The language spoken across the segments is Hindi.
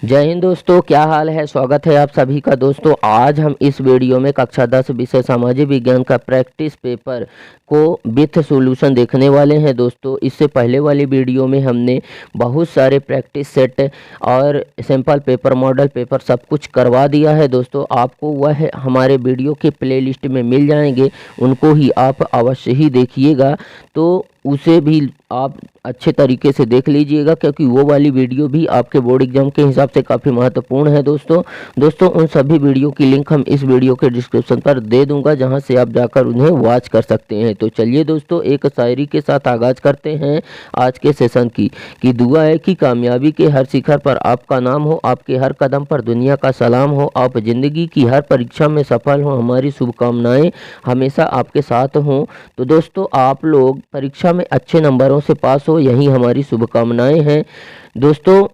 जय हिंद दोस्तों, क्या हाल है। स्वागत है आप सभी का। दोस्तों आज हम इस वीडियो में कक्षा 10 विषय सामाजिक विज्ञान का प्रैक्टिस पेपर को विथ सॉल्यूशन देखने वाले हैं। दोस्तों इससे पहले वाली वीडियो में हमने बहुत सारे प्रैक्टिस सेट और सैंपल पेपर, मॉडल पेपर सब कुछ करवा दिया है। दोस्तों आपको वह हमारे वीडियो के प्लेलिस्ट में मिल जाएंगे, उनको ही आप अवश्य ही देखिएगा। तो उसे भी आप अच्छे तरीके से देख लीजिएगा, क्योंकि वो वाली वीडियो भी आपके बोर्ड एग्जाम के हिसाब से काफ़ी महत्वपूर्ण है। दोस्तों उन सभी वीडियो की लिंक हम इस वीडियो के डिस्क्रिप्शन पर दे दूंगा, जहां से आप जाकर उन्हें वॉच कर सकते हैं। तो चलिए दोस्तों एक शायरी के साथ आगाज करते हैं आज के सेशन की दुआ है कि कामयाबी के हर शिखर पर आपका नाम हो, आपके हर कदम पर दुनिया का सलाम हो, आप जिंदगी की हर परीक्षा में सफल हो, हमारी शुभकामनाएं हमेशा आपके साथ हों। तो दोस्तों आप लोग परीक्षा में अच्छे नंबरों से पास हो, यही हमारी शुभकामनाएं हैं। दोस्तों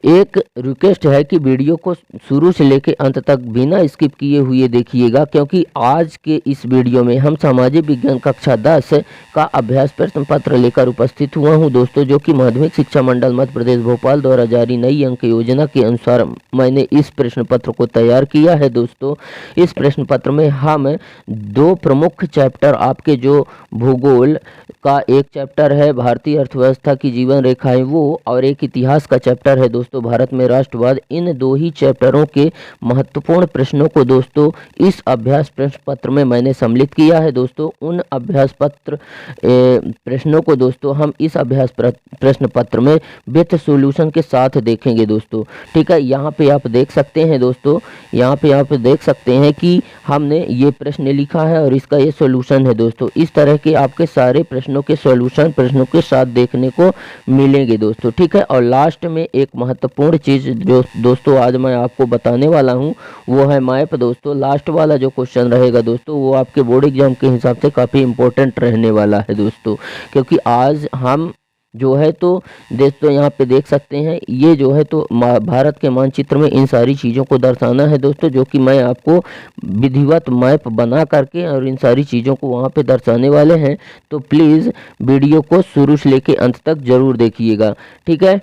एक रिक्वेस्ट है कि वीडियो को शुरू से लेकर अंत तक बिना स्किप किए हुए देखिएगा, क्योंकि आज के इस वीडियो में हम सामाजिक विज्ञान कक्षा 10 का अभ्यास प्रश्न पत्र लेकर उपस्थित हुआ हूं। दोस्तों जो कि माध्यमिक शिक्षा मंडल मध्य प्रदेश भोपाल द्वारा जारी नई अंक योजना के अनुसार मैंने इस प्रश्न पत्र को तैयार किया है। दोस्तों इस प्रश्न पत्र में हम दो प्रमुख चैप्टर, आपके जो भूगोल का एक चैप्टर है भारतीय अर्थव्यवस्था की जीवन रेखाएं वो, और एक इतिहास का चैप्टर है दोस्तों भारत में राष्ट्रवाद, इन दो ही चैप्टरों के महत्वपूर्ण प्रश्नों को दोस्तों इस अभ्यास प्रश्न पत्र में मैंने सम्मिलित किया है। दोस्तों उन अभ्यास पत्र प्रश्नों को दोस्तों हम इस अभ्यास प्रश्न पत्र में विथ सॉल्यूशन के साथ देखेंगे दोस्तों। ठीक है, यहाँ पे आप देख सकते हैं दोस्तों, यहाँ पे आप देख सकते हैं कि हमने ये प्रश्न लिखा है और इसका ये सॉल्यूशन है। दोस्तों इस तरह के आपके सारे प्रश्नों के सॉल्यूशन प्रश्नों के साथ देखने को मिलेंगे दोस्तों। ठीक है, और लास्ट में एक महत्वपूर्ण चीज जो दोस्तों आज मैं आपको बताने वाला हूं वो है मैप। दोस्तों लास्ट वाला जो क्वेश्चन रहेगा दोस्तों वो आपके बोर्ड एग्जाम के हिसाब से काफ़ी इंपॉर्टेंट रहने वाला है दोस्तों, क्योंकि आज हम जो है तो दोस्तों यहाँ पे देख सकते हैं, ये जो है तो भारत के मानचित्र में इन सारी चीज़ों को दर्शाना है दोस्तों, जो कि मैं आपको विधिवत मैप बना करके और इन सारी चीज़ों को वहाँ पे दर्शाने वाले हैं। तो प्लीज़ वीडियो को शुरू से लेके अंत तक ज़रूर देखिएगा। ठीक है,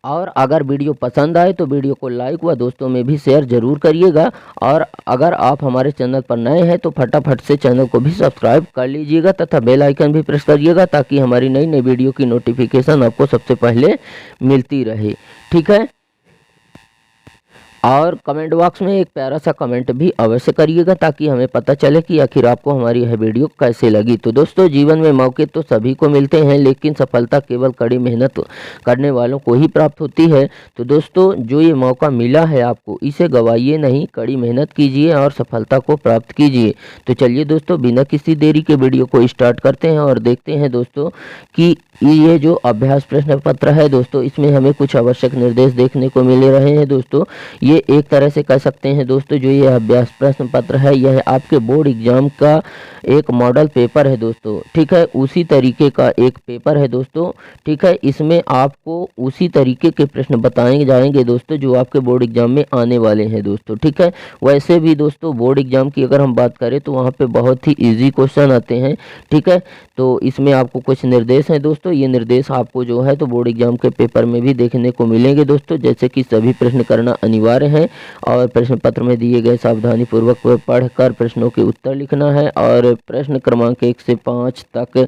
और अगर वीडियो पसंद आए तो वीडियो को लाइक व दोस्तों में भी शेयर जरूर करिएगा, और अगर आप हमारे चैनल पर नए हैं तो फटाफट से चैनल को भी सब्सक्राइब कर लीजिएगा तथा बेल आइकन भी प्रेस करिएगा, ताकि हमारी नई नई वीडियो की नोटिफिकेशन आपको सबसे पहले मिलती रहे। ठीक है, और कमेंट बॉक्स में एक प्यारा सा कमेंट भी अवश्य करिएगा, ताकि हमें पता चले कि आखिर आपको हमारी यह वीडियो कैसे लगी। तो दोस्तों जीवन में मौके तो सभी को मिलते हैं, लेकिन सफलता केवल कड़ी मेहनत करने वालों को ही प्राप्त होती है। तो दोस्तों जो ये मौका मिला है आपको, इसे गवाइए नहीं, कड़ी मेहनत कीजिए और सफलता को प्राप्त कीजिए। तो चलिए दोस्तों बिना किसी देरी के वीडियो को स्टार्ट करते हैं और देखते हैं दोस्तों कि ये जो अभ्यास प्रश्न पत्र है दोस्तों, इसमें हमें कुछ आवश्यक निर्देश देखने को मिल रहे हैं। दोस्तों ये एक तरह से कह सकते हैं दोस्तों, जो ये अभ्यास प्रश्न पत्र है यह आपके बोर्ड एग्जाम का एक मॉडल पेपर है दोस्तों। ठीक है, उसी तरीके का एक पेपर है दोस्तों। ठीक है, इसमें आपको उसी तरीके के प्रश्न बताए जाएंगे दोस्तों जो आपके बोर्ड एग्जाम में आने वाले हैं दोस्तों। ठीक है, वैसे भी दोस्तों बोर्ड एग्जाम की अगर हम बात करें तो वहाँ पे बहुत ही ईजी क्वेश्चन आते हैं। ठीक है, तो इसमें आपको कुछ निर्देश हैं दोस्तों, ये निर्देश आपको जो है तो बोर्ड एग्जाम के पेपर में भी देखने को मिलेंगे दोस्तों, जैसे कि सभी प्रश्न करना अनिवार्य है और प्रश्न पत्र में दिए गए सावधानी पूर्वक पढ़कर प्रश्नों के उत्तर लिखना है। और प्रश्न क्रमांक 1 से 5 तक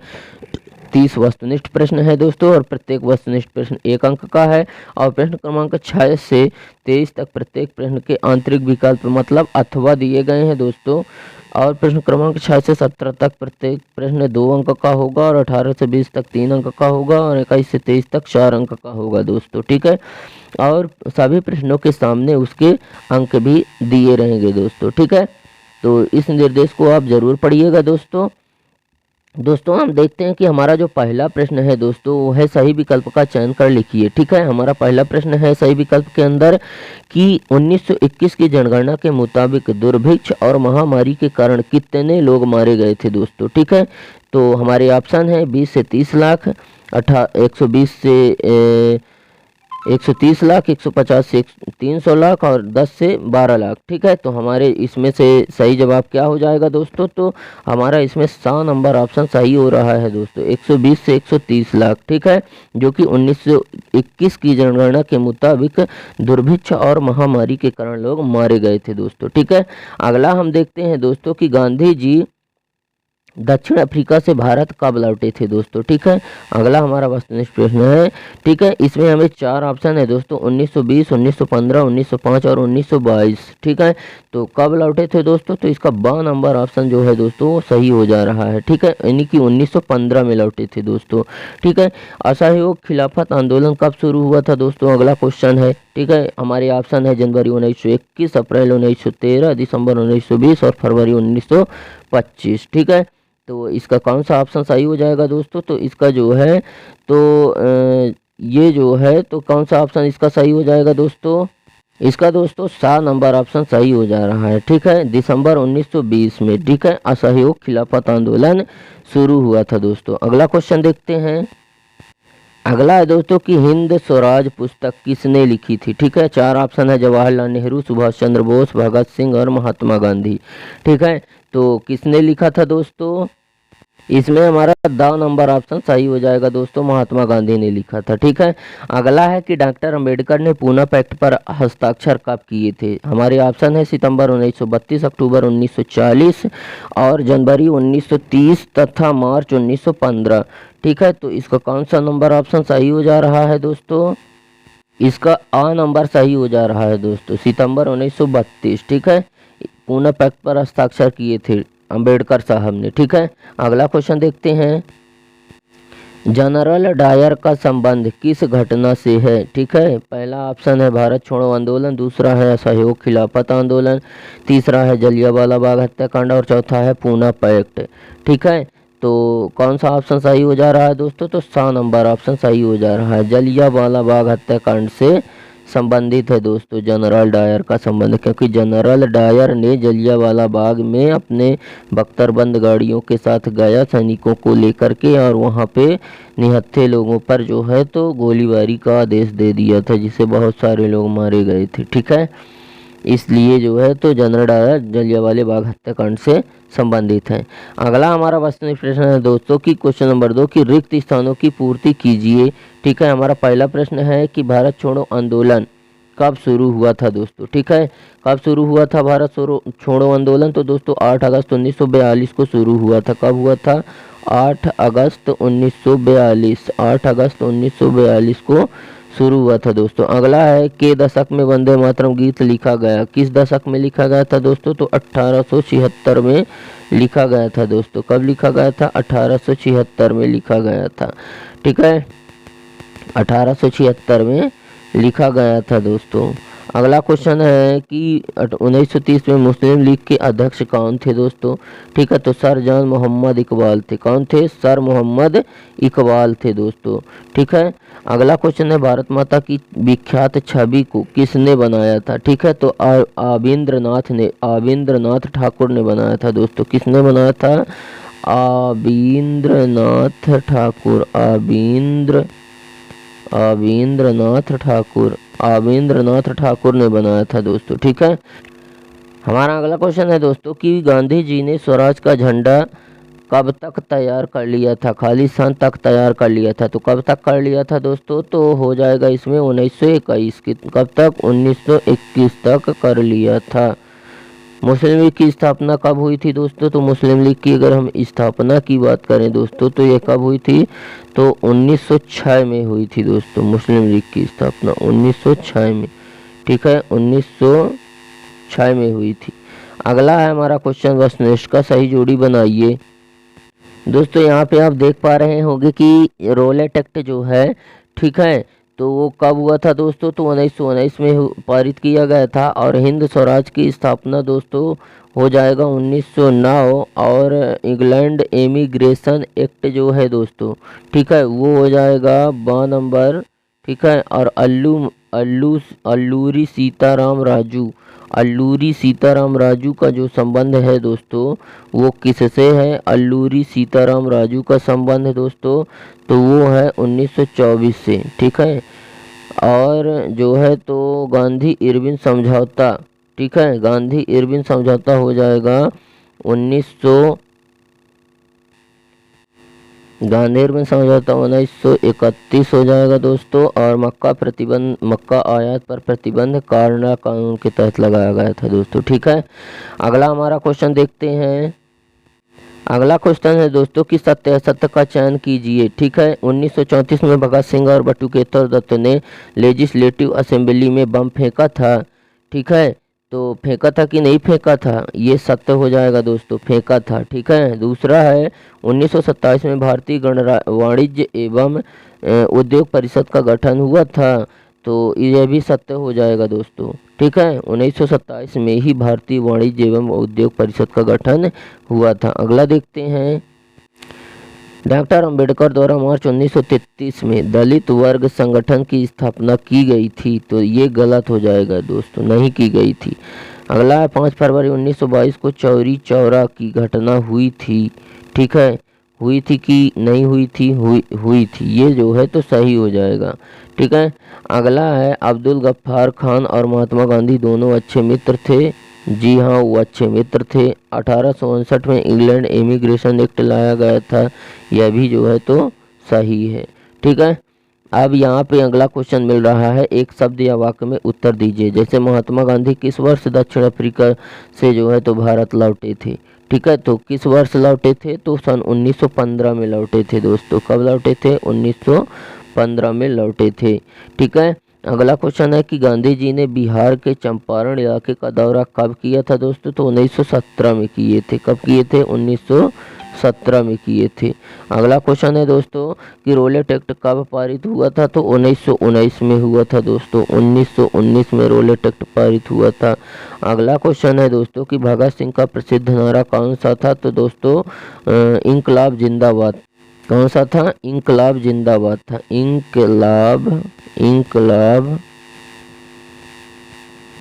30 वस्तुनिष्ठ प्रश्न है दोस्तों, और प्रत्येक वस्तुनिष्ठ प्रश्न 1 अंक का है। और प्रश्न क्रमांक 6 से 23 तक प्रत्येक प्रश्न के आंतरिक विकल्प मतलब अथवा दिए गए हैं दोस्तों। और प्रश्न क्रमांक 6 से 17 तक प्रत्येक प्रश्न 2 अंक का होगा, और 18 से 20 तक 3 अंक का होगा, और 21 से 23 तक 4 अंक का होगा दोस्तों। ठीक है, और सभी प्रश्नों के सामने उसके अंक भी दिए रहेंगे दोस्तों। ठीक है, तो इस निर्देश को आप जरूर पढ़िएगा दोस्तों हम देखते हैं कि हमारा जो पहला प्रश्न है दोस्तों वो है सही विकल्प का चयन कर लिखिए। ठीक है, हमारा पहला प्रश्न है सही विकल्प के अंदर कि 1921 की जनगणना के मुताबिक दुर्भिक्ष और महामारी के कारण कितने लोग मारे गए थे दोस्तों। ठीक है, तो हमारे ऑप्शन है 20 से 30 लाख, 120 से 130 लाख, 150 से 300 लाख और 10 से 12 लाख। ठीक है, तो हमारे इसमें से सही जवाब क्या हो जाएगा दोस्तों? तो हमारा इसमें 100 नंबर ऑप्शन सही हो रहा है दोस्तों, 120 से 130 लाख। ठीक है, जो कि 1921 की जनगणना के मुताबिक दुर्भिक्ष और महामारी के कारण लोग मारे गए थे दोस्तों। ठीक है, अगला हम देखते हैं दोस्तों कि गांधी जी दक्षिण अफ्रीका से भारत कब लौटे थे दोस्तों। ठीक है, अगला हमारा वस्तुनिष्ठ प्रश्न है। ठीक है, इसमें हमें 4 ऑप्शन है दोस्तों, 1920, 1915, 1905 और 1922। ठीक है, तो कब लौटे थे दोस्तों? तो इसका 12 नंबर ऑप्शन जो है दोस्तों वो सही हो जा रहा है। ठीक है, यानी कि 1915 में लौटे थे दोस्तों। ठीक है, असहयोग खिलाफत आंदोलन कब शुरू हुआ था दोस्तों? अगला क्वेश्चन है। ठीक है, हमारे ऑप्शन है जनवरी 1921, अप्रैल 1913, दिसंबर 1920 और फरवरी 1925। ठीक है, तो इसका कौन सा ऑप्शन सही हो जाएगा दोस्तों? तो इसका जो है तो ये जो है तो कौन सा ऑप्शन इसका सही हो जाएगा दोस्तों? इसका दोस्तों 7 नंबर ऑप्शन सही हो जा रहा है। ठीक है, दिसंबर 1920 में। ठीक है, असहयोग खिलाफत आंदोलन शुरू हुआ था दोस्तों। अगला क्वेश्चन देखते हैं। अगला है दोस्तों कि हिंद स्वराज पुस्तक किसने लिखी थी? ठीक है, 4 ऑप्शन है, जवाहरलाल नेहरू, सुभाष चंद्र बोस, भगत सिंह और महात्मा गांधी। ठीक है, तो किसने लिखा था दोस्तों? इसमें हमारा 2 नंबर ऑप्शन सही हो जाएगा दोस्तों, महात्मा गांधी ने लिखा था। ठीक है, अगला है कि डॉक्टर अंबेडकर ने पूना पैक्ट पर हस्ताक्षर कब किए थे? हमारे ऑप्शन है सितंबर 1932, अक्टूबर 1940 और जनवरी 1930 तथा मार्च 1915। ठीक है, तो इसका कौन सा नंबर ऑप्शन सही हो जा रहा है दोस्तों? इसका आ नंबर सही हो जा रहा है दोस्तों, सितंबर 1932। ठीक है, पूना पैक्ट पर हस्ताक्षर किए थे अंबेडकर साहब ने। ठीक है, अगला क्वेश्चन देखते हैं। जनरल डायर का संबंध किस घटना से है? ठीक है, पहला ऑप्शन है भारत छोड़ो आंदोलन, दूसरा है असहयोग खिलाफत आंदोलन, तीसरा है जलियांवाला बाग हत्याकांड और चौथा है पूना पैक्ट। ठीक है, तो कौन सा ऑप्शन सही हो जा रहा है दोस्तों? तो 7 नंबर ऑप्शन सही हो जा रहा है, जलियांवाला बाग हत्याकांड से संबंधित है दोस्तों जनरल डायर का संबंध, क्योंकि जनरल डायर ने जलियांवाला बाग में अपने बख्तरबंद गाड़ियों के साथ गया सैनिकों को लेकर के और वहां पे निहत्थे लोगों पर जो है तो गोलीबारी का आदेश दे दिया था, जिससे बहुत सारे लोग मारे गए थे। ठीक है, इसलिए जो है तो जनरल डायर जलियांवाला बाग हत्याकांड से संबंधित है। अगला हमारा वस्तुनिष्ठ प्रश्न है दोस्तों कि क्वेश्चन नंबर 2 की रिक्त स्थानों की पूर्ति कीजिए। ठीक है, हमारा पहला प्रश्न है कि भारत छोड़ो आंदोलन कब शुरू हुआ था दोस्तों? ठीक है, कब शुरू हुआ था भारत छोड़ो आंदोलन? तो दोस्तों 8 अगस्त 1942 को शुरू हुआ था। कब हुआ था? 8 अगस्त 1942, 8 अगस्त 1942 को शुरू हुआ था दोस्तों। अगला है के दशक में वंदे मातरम गीत लिखा गया? किस दशक में लिखा गया था दोस्तों? तो 1876 में लिखा गया था दोस्तों। कब लिखा गया था? 1876 में लिखा गया था। ठीक है, 1876 में लिखा गया था दोस्तों। अगला क्वेश्चन है कि 1930 में मुस्लिम लीग के अध्यक्ष कौन थे दोस्तों? ठीक है, तो सर जॉन मोहम्मद इकबाल थे। कौन थे? सर मोहम्मद इकबाल थे दोस्तों। ठीक है, अगला क्वेश्चन है भारत माता की विख्यात छवि को किसने बनाया था? ठीक है, तो आबिंद्रनाथ ठाकुर ने बनाया था दोस्तों। किसने बनाया था? आबिंद्रनाथ ठाकुर, आबिंद्रनाथ ठाकुर ने बनाया था दोस्तों। ठीक है, हमारा अगला क्वेश्चन है दोस्तों कि गांधी जी ने स्वराज का झंडा कब तक तैयार कर लिया था? खालिस्तान तक तैयार कर लिया था। तो कब तक कर लिया था दोस्तों? तो हो जाएगा इसमें 1921 की। कब तक? 1921 तक कर लिया था। मुस्लिम लीग की स्थापना कब हुई थी दोस्तों? तो मुस्लिम लीग की अगर हम स्थापना की बात करें दोस्तों तो ये कब हुई थी? तो 1906 में हुई थी दोस्तों, मुस्लिम लीग की स्थापना 1906 में। ठीक है, 1906 में हुई थी। अगला है हमारा क्वेश्चन वस्तुनिष्ठ का सही जोड़ी बनाइए। दोस्तों यहाँ पे आप देख पा रहे होंगे कि रोलेट एक्ट जो है, ठीक है, तो वो कब हुआ था दोस्तों? तो 1919 में पारित किया गया था। और हिंद स्वराज की स्थापना दोस्तों हो जाएगा 1909। और इंग्लैंड इमिग्रेशन एक्ट जो है दोस्तों, ठीक है, वो हो जाएगा 12 नंबर। ठीक है, और अल्लूरी सीताराम राजू का जो संबंध है दोस्तों वो किससे है? अल्लूरी सीताराम राजू का संबंध है दोस्तों, तो वो है 1924 से। ठीक है, और जो है तो गांधी इरविन समझौता, ठीक है, गांधी इरविन समझौता हो जाएगा 1900, गांधी इरविन समझौता 1931 हो जाएगा दोस्तों। और मक्का आयात पर प्रतिबंध कारणा कानून के तहत लगाया गया था दोस्तों, ठीक है। अगला हमारा क्वेश्चन देखते हैं। अगला क्वेश्चन है दोस्तों कि सत्य असत्य का चयन कीजिए, ठीक है। 1934 में भगत सिंह और बटुकेश्वर दत्त ने लेजिस्लेटिव असेंबली में बम फेंका था, ठीक है। तो फेंका था कि नहीं फेंका था, ये सत्य हो जाएगा दोस्तों, फेंका था, ठीक है। दूसरा है 1927 में भारतीय वाणिज्य एवं उद्योग परिषद का गठन हुआ था, तो यह भी सत्य हो जाएगा दोस्तों, ठीक है। 1927 में ही भारतीय वाणिज्य एवं उद्योग परिषद का गठन हुआ था। अगला देखते हैं। डॉक्टर अंबेडकर द्वारा मार्च 1933 में दलित वर्ग संगठन की स्थापना की गई थी, तो ये गलत हो जाएगा दोस्तों, नहीं की गई थी। अगला है 5 फरवरी 1922 को चौरी चौरा की घटना हुई थी, ठीक है। हुई थी कि नहीं हुई थी, हुई थी, ये जो है तो सही हो जाएगा, ठीक है। अगला है अब्दुल गफ्फार खान और महात्मा गांधी दोनों अच्छे मित्र थे, जी हाँ वो अच्छे मित्र थे। 1859 में इंग्लैंड इमिग्रेशन एक्ट लाया गया था, यह भी जो है तो सही है, ठीक है। अब यहाँ पे अगला क्वेश्चन मिल रहा है, एक शब्द या वाक्य में उत्तर दीजिए। जैसे महात्मा गांधी किस वर्ष दक्षिण अफ्रीका से जो है तो भारत लौटे थे, ठीक है। तो किस वर्ष लौटे थे, तो सन 1915 में लौटे थे दोस्तों। कब लौटे थे, 1915 में लौटे थे, ठीक है। अगला क्वेश्चन है कि गांधी जी ने बिहार के चंपारण इलाके का दौरा कब किया था दोस्तों, तो 1917 में किए थे। कब किए थे, 1917 में किए थे। अगला क्वेश्चन है दोस्तों कि रोलेट एक्ट कब पारित हुआ था, तो 1919 में हुआ था दोस्तों, 1919 में रोलेट एक्ट पारित हुआ था। अगला क्वेश्चन है दोस्तों कि भगत सिंह का प्रसिद्ध नारा कौन सा था, तो दोस्तों इंकलाब जिंदाबाद। कौन सा था, इंकलाब जिंदाबाद था, इंकलाब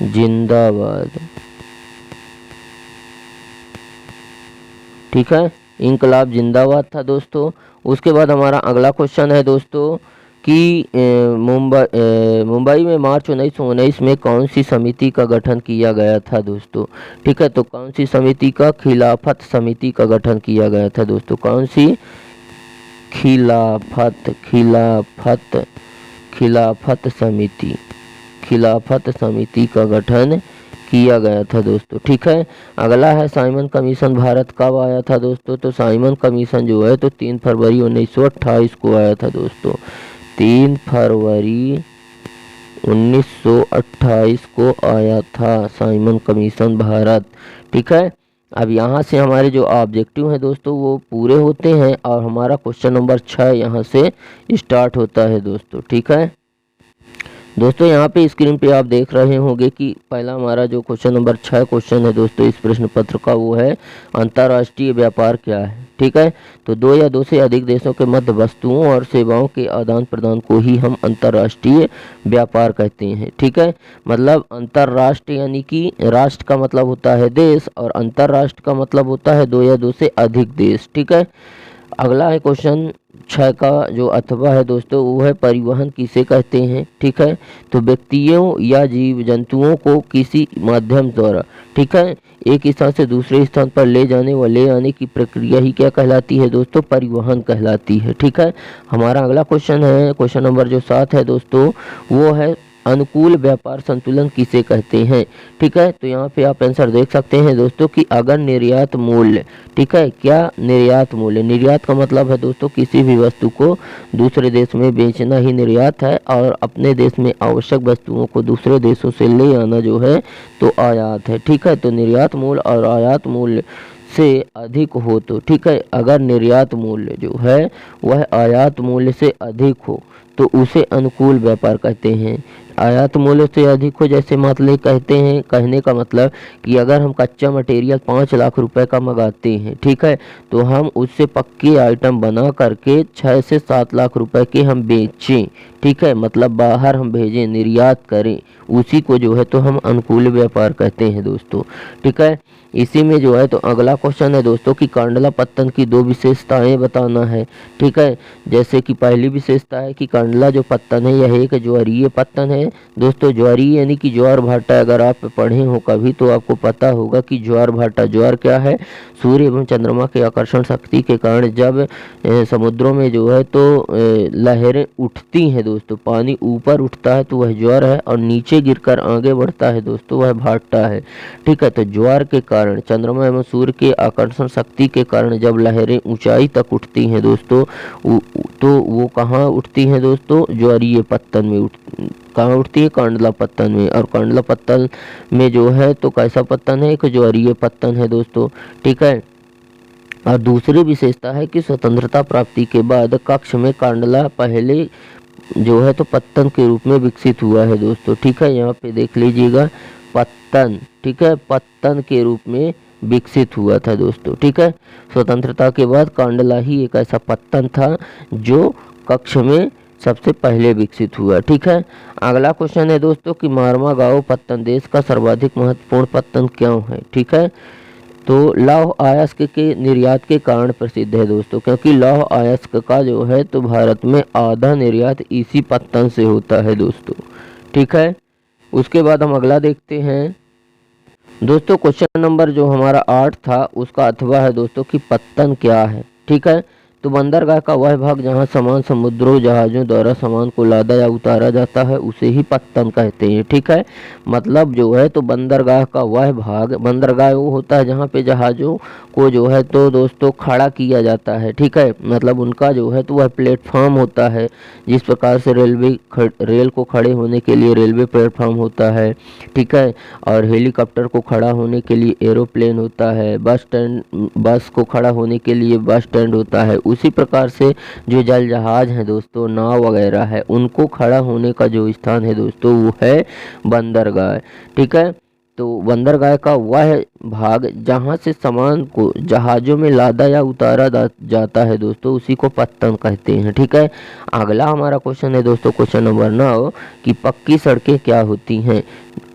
जिंदाबाद, ठीक है, इंकलाब जिंदाबाद था दोस्तों। उसके बाद हमारा अगला क्वेश्चन है दोस्तों कि मुंबई में मार्च 1919 में कौन सी समिति का गठन किया गया था दोस्तों, ठीक है। तो कौन सी समिति का, खिलाफत समिति का गठन किया गया था दोस्तों। कौन सी, खिलाफत समिति का गठन किया गया था दोस्तों, ठीक है। अगला है साइमन कमीशन भारत कब आया था दोस्तों, तो साइमन कमीशन जो है तो 3 फरवरी 1928 को आया था दोस्तों, 3 फरवरी 1928 को आया था साइमन कमीशन भारत, ठीक है। अब यहाँ से हमारे जो ऑब्जेक्टिव हैं दोस्तों वो पूरे होते हैं और हमारा क्वेश्चन नंबर 6 यहाँ से स्टार्ट होता है दोस्तों, ठीक है। दोस्तों यहाँ पे स्क्रीन पे आप देख रहे होंगे कि पहला हमारा जो क्वेश्चन नंबर 6 क्वेश्चन है दोस्तों इस प्रश्न पत्र का, वो है अंतर्राष्ट्रीय व्यापार क्या है, ठीक है। तो 2 या 2 से अधिक देशों के मध्य वस्तुओं और सेवाओं के आदान प्रदान को ही हम अंतर्राष्ट्रीय व्यापार कहते हैं, ठीक है। मतलब अंतर्राष्ट्र यानी कि राष्ट्र का मतलब होता है देश और अंतर्राष्ट्र का मतलब होता है 2 या 2 से अधिक देश, ठीक है। अगला है क्वेश्चन 6 का जो अथवा है दोस्तों वो है परिवहन किसे कहते हैं, ठीक है। तो व्यक्तियों या जीव जंतुओं को किसी माध्यम द्वारा, ठीक है, एक स्थान से दूसरे स्थान पर ले जाने व ले आने की प्रक्रिया ही क्या कहलाती है दोस्तों, परिवहन कहलाती है, ठीक है। हमारा अगला क्वेश्चन है, क्वेश्चन नंबर जो 7 है दोस्तों वो है अनुकूल व्यापार संतुलन किसे कहते हैं, ठीक है। तो यहाँ पे आप आंसर देख सकते हैं दोस्तों कि अगर निर्यात मूल्य, ठीक है, क्या निर्यात मूल्य, निर्यात का मतलब है दोस्तों किसी भी वस्तु को दूसरे देश में बेचना ही निर्यात है और अपने देश में आवश्यक वस्तुओं को दूसरे देशों से ले आना जो है तो आयात है, ठीक है। तो निर्यात मूल्य और आयात मूल्य से अधिक हो तो, ठीक है, अगर निर्यात मूल्य जो है वह आयात मूल्य से अधिक हो तो उसे अनुकूल व्यापार कहते हैं। आयात मूल्य से अधिक हो जैसे मतलब कहते हैं, कहने का मतलब कि अगर हम कच्चा मटेरियल 5 लाख रुपए का मंगाते हैं, ठीक है, तो हम उससे पक्के आइटम बना करके 6 से 7 लाख रुपए के हम बेचें, ठीक है, मतलब बाहर हम भेजें, निर्यात करें, उसी को जो है तो हम अनुकूल व्यापार कहते हैं दोस्तों, ठीक है। इसी में जो है तो अगला क्वेश्चन है दोस्तों कि कांडला पत्तन की दो विशेषताएं बताना है। ठीक है, जैसे कि पहली विशेषता है कि कांडला जो पत्तन है यह एक ज्वारीय पत्तन है। दोस्तों ज्वारीय यानी कि ज्वार भाटा, अगर आप पढ़े हो कभी तो आपको पता होगा कि ज्वार भाटा, ज्वार क्या है, सूर्य एवं चंद्रमा के आकर्षण शक्ति के कारण जब समुद्रों में जो है तो लहरें उठती हैं दोस्तों, पानी ऊपर उठता है तो वह ज्वार है, और नीचे गिरकर आगे बढ़ता है दोस्तों वह भाटा है। ठीक है, तो ज्वार के कारण, चंद्रमा एवं सूर्य के आकर्षण शक्ति के कारण जब लहरें ऊंचाई तक उठती हैं दोस्तों, तो वो कहाँ उठती हैं दोस्तों, ज्वारीय पत्तन में कहाँ उठती है, कांडला पत्तन में। और कांडला पत्तन में जो है तो कैसा पत्तन है, एक ज्वारीय पत्तन है दोस्तों। ठीक है, और दूसरी विशेषता है कि स्वतंत्रता प्राप्ति के बाद कक्ष में कांडला पहले जो है तो पत्तन के रूप में विकसित हुआ है दोस्तों। ठीक है, यहाँ पे देख लीजिएगा पत्तन, ठीक है, पत्तन के रूप में विकसित हुआ था दोस्तों। ठीक है, स्वतंत्रता के बाद कांडला ही एक ऐसा पत्तन था जो कक्ष में सबसे पहले विकसित हुआ। ठीक है, अगला क्वेश्चन है दोस्तों कि मारवा गांव पत्तन देश का सर्वाधिक महत्वपूर्ण पत्तन क्यों है। ठीक है, तो लौह अयस्क के निर्यात के कारण प्रसिद्ध है दोस्तों, क्योंकि लौह अयस्क का जो है तो भारत में आधा निर्यात इसी पत्तन से होता है दोस्तों। ठीक है, उसके बाद हम अगला देखते हैं दोस्तों। क्वेश्चन नंबर जो हमारा 8 था उसका अथवा है दोस्तों कि पत्तन क्या है। ठीक है, तो बंदरगाह का वह भाग जहां सामान समुद्रों जहाज़ों द्वारा सामान को लादा या उतारा जाता है उसे ही पत्तन कहते हैं। ठीक है, मतलब जो है तो बंदरगाह का वह भाग, बंदरगाह वो होता है जहां पे जहाज़ों को जो है तो दोस्तों खड़ा किया जाता है। ठीक है, मतलब उनका जो है तो वह प्लेटफॉर्म होता है, जिस प्रकार से रेल को खड़े होने के लिए रेलवे प्लेटफॉर्म होता है। ठीक है, और हेलीकॉप्टर को खड़ा होने के लिए एरोप्लेन होता है, बस को खड़ा होने के लिए बस स्टैंड होता है। उसी प्रकार से जो जल जहाज हैं दोस्तों, नाव वगैरह है, उनको खड़ा होने का जो स्थान है दोस्तों वो है बंदरगाह। ठीक है, तो बंदरगाह का वह भाग जहां से सामान को जहाज़ों में लादा या उतारा जाता है दोस्तों उसी को पत्तन कहते हैं। ठीक है, अगला हमारा क्वेश्चन है दोस्तों, क्वेश्चन नंबर 9 कि पक्की सड़कें क्या होती हैं।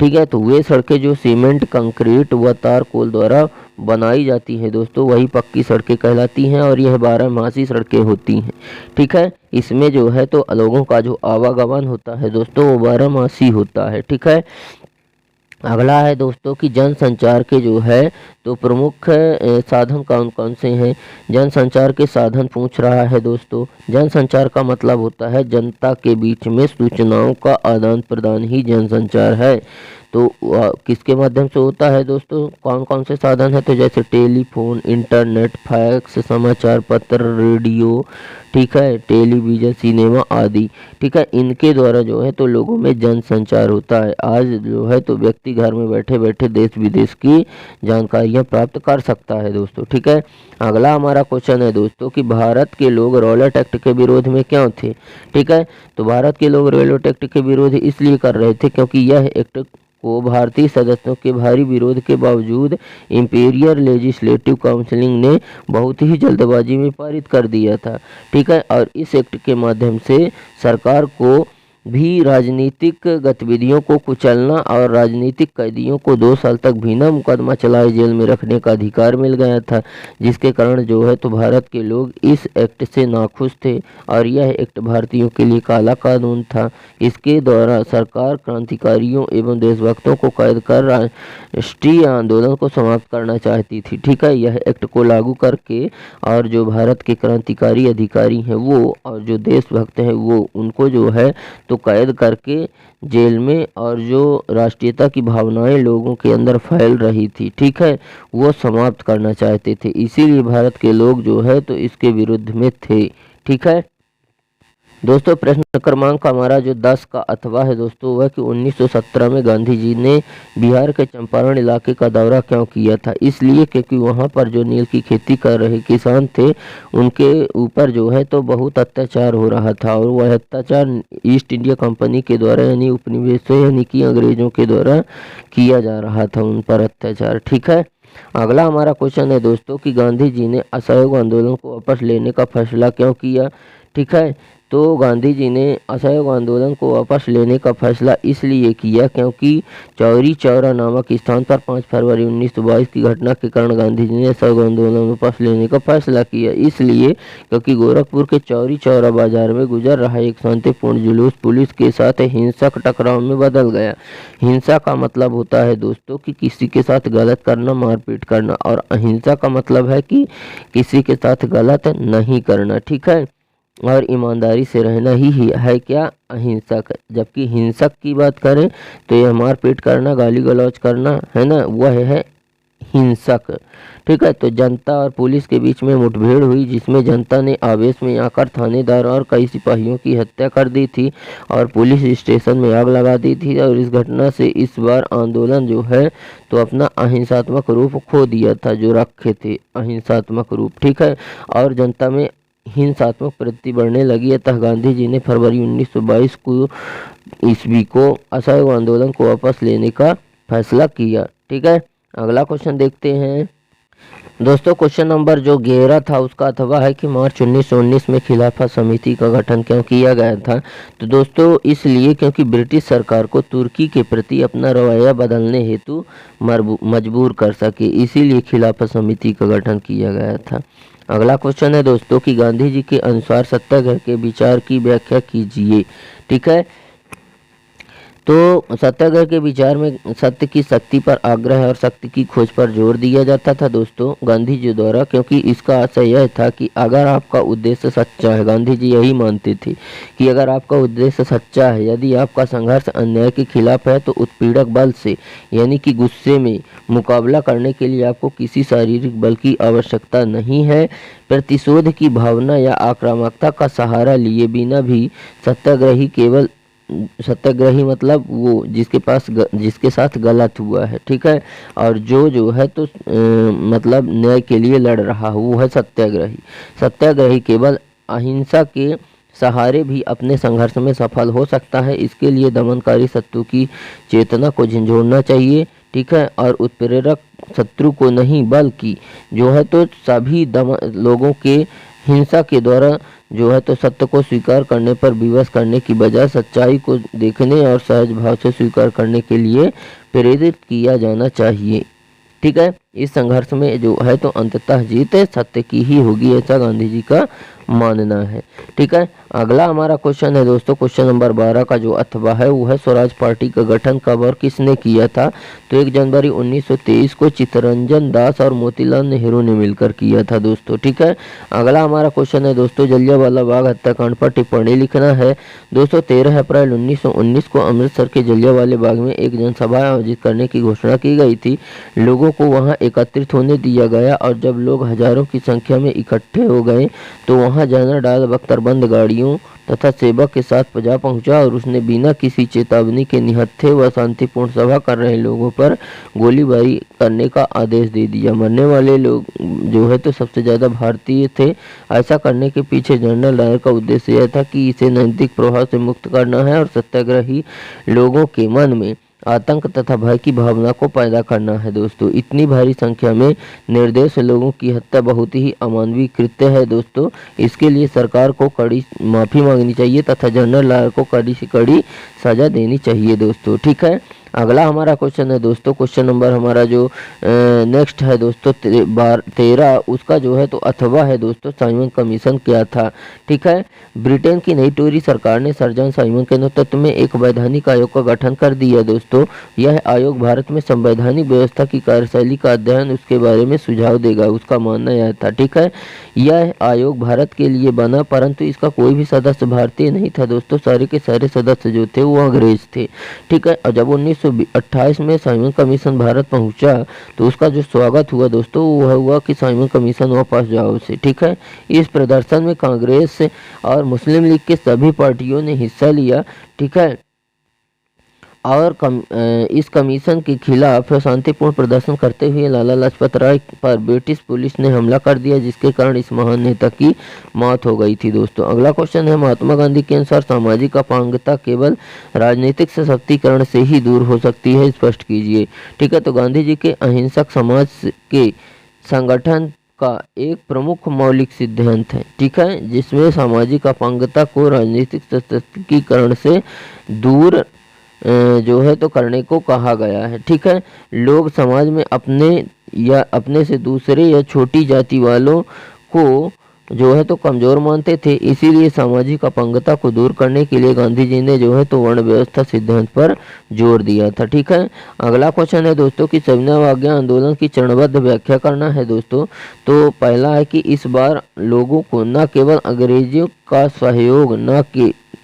ठीक है, तो वे सड़कें जो सीमेंट, कंक्रीट व तारकोल द्वारा बनाई जाती हैं दोस्तों वही पक्की सड़कें कहलाती हैं, और यह 12 सड़कें होती हैं। ठीक है, इसमें जो है तो लोगों का जो आवागमन होता है दोस्तों वो 12 होता है। ठीक है, अगला है दोस्तों कि जनसंचार के जो है तो प्रमुख साधन कौन कौन से हैं। जनसंचार के साधन पूछ रहा है दोस्तों। जनसंचार का मतलब होता है जनता के बीच में सूचनाओं का आदान प्रदान ही जनसंचार है। तो किसके माध्यम से होता है दोस्तों, कौन कौन से साधन है, तो जैसे टेलीफोन, इंटरनेट, फैक्स, समाचार पत्र, रेडियो, ठीक है, टेलीविज़न, सिनेमा आदि। ठीक है, इनके द्वारा जो है तो लोगों में जनसंचार होता है। आज जो है तो व्यक्ति घर में बैठे बैठे देश विदेश की जानकारियां प्राप्त कर सकता है दोस्तों। ठीक है, अगला हमारा क्वेश्चन है दोस्तों कि भारत के लोग रॉलेट एक्ट के विरोध में क्यों थे। ठीक है, तो भारत के लोग रॉलेट एक्ट के विरोध इसलिए कर रहे थे क्योंकि यह एक्ट को भारतीय सदस्यों के भारी विरोध के बावजूद इंपीरियल लेजिस्लेटिव काउंसिलिंग ने बहुत ही जल्दबाजी में पारित कर दिया था। ठीक है, और इस एक्ट के माध्यम से सरकार को भी राजनीतिक गतिविधियों को कुचलना और राजनीतिक कैदियों को 2 साल तक बिना मुकदमा चलाए जेल में रखने का अधिकार मिल गया था, जिसके कारण जो है तो भारत के लोग इस एक्ट से नाखुश थे, और यह एक्ट भारतीयों के लिए काला कानून था। इसके द्वारा सरकार क्रांतिकारियों एवं देशभक्तों को कैद कर राष्ट्रीय आंदोलन को समाप्त करना चाहती थी। ठीक है, यह एक्ट को लागू करके और जो भारत के क्रांतिकारी अधिकारी हैं वो और जो देशभक्त हैं वो उनको जो है तो कैद करके जेल में, और जो राष्ट्रीयता की भावनाएं लोगों के अंदर फैल रही थी, ठीक है, वो समाप्त करना चाहते थे। इसीलिए भारत के लोग जो है तो इसके विरुद्ध में थे। ठीक है दोस्तों, प्रश्न क्रमांक हमारा जो 10 का अथवा है दोस्तों वह कि 1917 में गांधी जी ने बिहार के चंपारण इलाके का दौरा क्यों किया था। इसलिए क्योंकि वहां पर जो नील की खेती कर रहे किसान थे उनके ऊपर जो है तो बहुत अत्याचार हो रहा था, और वह अत्याचार ईस्ट इंडिया कंपनी के द्वारा यानी उपनिवेशों यानी कि अंग्रेजों के द्वारा किया जा रहा था उन पर अत्याचार। ठीक है, अगला हमारा क्वेश्चन है दोस्तों कि गांधी जी ने असहयोग आंदोलन को वापस लेने का फैसला क्यों किया। ठीक है, तो गांधी जी ने असहयोग आंदोलन को वापस लेने का फैसला इसलिए किया क्योंकि चौरी चौरा नामक स्थान पर 5 फरवरी 1922 की घटना के कारण गांधी जी ने असहयोग आंदोलन वापस लेने का फैसला किया। इसलिए क्योंकि गोरखपुर के चौरी चौरा बाजार में गुजर रहा एक शांतिपूर्ण जुलूस पुलिस के साथ हिंसक टकराव में बदल गया। हिंसा का मतलब होता है दोस्तों कि किसी के साथ गलत करना, मारपीट करना, और अहिंसा का मतलब है कि किसी के साथ गलत नहीं करना, ठीक है, और ईमानदारी से रहना ही है क्या अहिंसक। जबकि हिंसक की बात करें तो यह मारपीट करना, गाली गलौज करना है ना, वह है हिंसक, ठीक है। तो जनता और पुलिस के बीच में मुठभेड़ हुई जिसमें जनता ने आवेश में आकर थानेदार और कई सिपाहियों की हत्या कर दी थी और पुलिस स्टेशन में आग लगा दी थी। और इस घटना से इस बार आंदोलन जो है तो अपना अहिंसात्मक रूप खो दिया था, जो रखे थे अहिंसात्मक रूप, ठीक है, और जनता में हिंसात्मक प्रवृत्ति बढ़ने लगी। अतः गांधी जी ने फरवरी 1922 को ईस्वी को असहयोग आंदोलन को वापस लेने का फैसला किया, ठीक है। अगला क्वेश्चन देखते हैं दोस्तों। क्वेश्चन नंबर जो 11 था उसका अथवा है कि मार्च 1919 में खिलाफत समिति का गठन क्यों किया गया था। तो दोस्तों इसलिए क्योंकि ब्रिटिश सरकार को तुर्की के प्रति अपना रवैया बदलने हेतु मजबूर कर सके, इसीलिए खिलाफत समिति का गठन किया गया था। अगला क्वेश्चन है दोस्तों कि गांधी जी के अनुसार सत्याग्रह के विचार की व्याख्या कीजिए, ठीक है। तो सत्याग्रह के विचार में सत्य की शक्ति पर आग्रह और शक्ति की खोज पर जोर दिया जाता था दोस्तों गांधी जी द्वारा, क्योंकि इसका आशय यह था कि अगर आपका उद्देश्य सच्चा है, गांधी जी यही मानते थे कि अगर आपका उद्देश्य सच्चा है, यदि आपका संघर्ष अन्याय के खिलाफ है, तो उत्पीड़क बल से यानी कि गुस्से में मुकाबला करने के लिए आपको किसी शारीरिक बल की आवश्यकता नहीं है। प्रतिशोध की भावना या आक्रामकता का सहारा लिए बिना भी सत्याग्रही मतलब वो जिसके साथ गलत हुआ है, ठीक है, और जो है तो मतलब न्याय के लिए लड़ रहा हो, वो है सत्याग्रही। सत्याग्रही केवल अहिंसा के सहारे भी अपने संघर्ष में सफल हो सकता है। इसके लिए दमनकारी शत्रु की चेतना को झंझोड़ना चाहिए, ठीक है, और उत्प्रेरक शत्रु को नहीं, बल्कि जो है तो सभी लोगों के हिंसा के द्वारा जो है तो सत्य को स्वीकार करने पर विवश करने की बजाय सच्चाई को देखने और सहज भाव से स्वीकार करने के लिए प्रेरित किया जाना चाहिए, ठीक है। इस संघर्ष में जो है तो अंततः जीत सत्य की ही होगी, ऐसा गांधी जी का मानना है, ठीक है। अगला हमारा क्वेश्चन है दोस्तों, क्वेश्चन नंबर 12 का जो अथवा है वो है स्वराज पार्टी का गठन कब और किसने किया था। तो 1 जनवरी 1923 को चित्तरंजन दास और मोतीलाल नेहरू ने मिलकर किया था दोस्तों, ठीक है। अगला हमारा क्वेश्चन है दोस्तों, जलियांवाला बाग हत्याकांड पर टिप्पणी लिखना है दोस्तों। 13 अप्रैल 1919 को अमृतसर के जलियांवाले बाग में एक जनसभा आयोजित करने की घोषणा की गई थी। लोगों को वहां एकत्रित होने दिया गया और जब लोग हजारों की संख्या में इकट्ठे हो गए तो वहां जनरल बख्तरबंद गाड़ियों तथा सेवक के साथ जा पहुंचा और उसने बिना किसी चेतावनी के निहत्थे व शांतिपूर्ण सभा कर रहे लोगों पर गोलीबारी करने का आदेश दे दिया। मरने वाले लोग जो है तो सबसे ज़्यादा भारतीय थे। ऐसा करने के पीछे जनरल डायर का उद्देश्य यह था कि इसे नैतिक प्रभाव से मुक्त करना है और सत्याग्रही लोगों के मन में आतंक तथा भय की भावना को पैदा करना है दोस्तों। इतनी भारी संख्या में निर्दोष लोगों की हत्या बहुत ही अमानवीय कृत्य है दोस्तों। इसके लिए सरकार को कड़ी माफ़ी मांगनी चाहिए तथा जनरल डायर को कड़ी से कड़ी सजा देनी चाहिए दोस्तों, ठीक है। अगला हमारा क्वेश्चन है दोस्तों, क्वेश्चन नंबर हमारा जो नेक्स्ट है दोस्तों 13, उसका जो है तो अथवा है दोस्तों साइमन कमीशन क्या था, ठीक है। ब्रिटेन की नई टोरी सरकार ने सर जॉन साइमन के नेतृत्व में एक वैधानिक आयोग का गठन कर दिया दोस्तों। यह आयोग भारत में संवैधानिक व्यवस्था की कार्यशैली का अध्ययन उसके बारे में सुझाव देगा, उसका मानना यह था, ठीक है। यह आयोग भारत के लिए बना परंतु इसका कोई भी सदस्य भारतीय नहीं था दोस्तों। सारे के सारे सदस्य जो थे वो अंग्रेज थे, ठीक है। और जब 1928 में साइमन कमीशन भारत पहुंचा तो उसका जो स्वागत हुआ दोस्तों वो हुआ कि साइमन कमीशन वापस जाओ से, ठीक है। इस प्रदर्शन में कांग्रेस और मुस्लिम लीग के सभी पार्टियों ने हिस्सा लिया, ठीक है। और इस कमीशन के खिलाफ शांतिपूर्ण प्रदर्शन करते हुए लाला लाजपत राय पर ब्रिटिश पुलिस ने हमला कर दिया जिसके कारण इस महान नेता की मौत हो गई थी दोस्तों। अगला क्वेश्चन है, महात्मा गांधी के अनुसार सामाजिक अपांगता केवल राजनीतिक सशक्तिकरण से ही दूर हो सकती है, स्पष्ट कीजिए, ठीक है। तो गांधी जी के अहिंसक समाज के संगठन का एक प्रमुख मौलिक सिद्धांत है, ठीक है, जिसमें सामाजिक अपंगता को राजनीतिक सशक्तिकरण से दूर जो है तो करने को कहा गया है, ठीक है। लोग समाज में अपने या अपने से दूसरे या छोटी जाति वालों को जो है तो कमज़ोर मानते थे, इसीलिए सामाजिक अपंगता को दूर करने के लिए गांधी जी ने जो है तो वर्ण व्यवस्था सिद्धांत पर जोर दिया था, ठीक है। अगला क्वेश्चन है दोस्तों कि सविनय अवज्ञा आंदोलन की चरणबद्ध व्याख्या करना है दोस्तों। तो पहला है कि इस बार लोगों को न केवल अंग्रेजों का सहयोग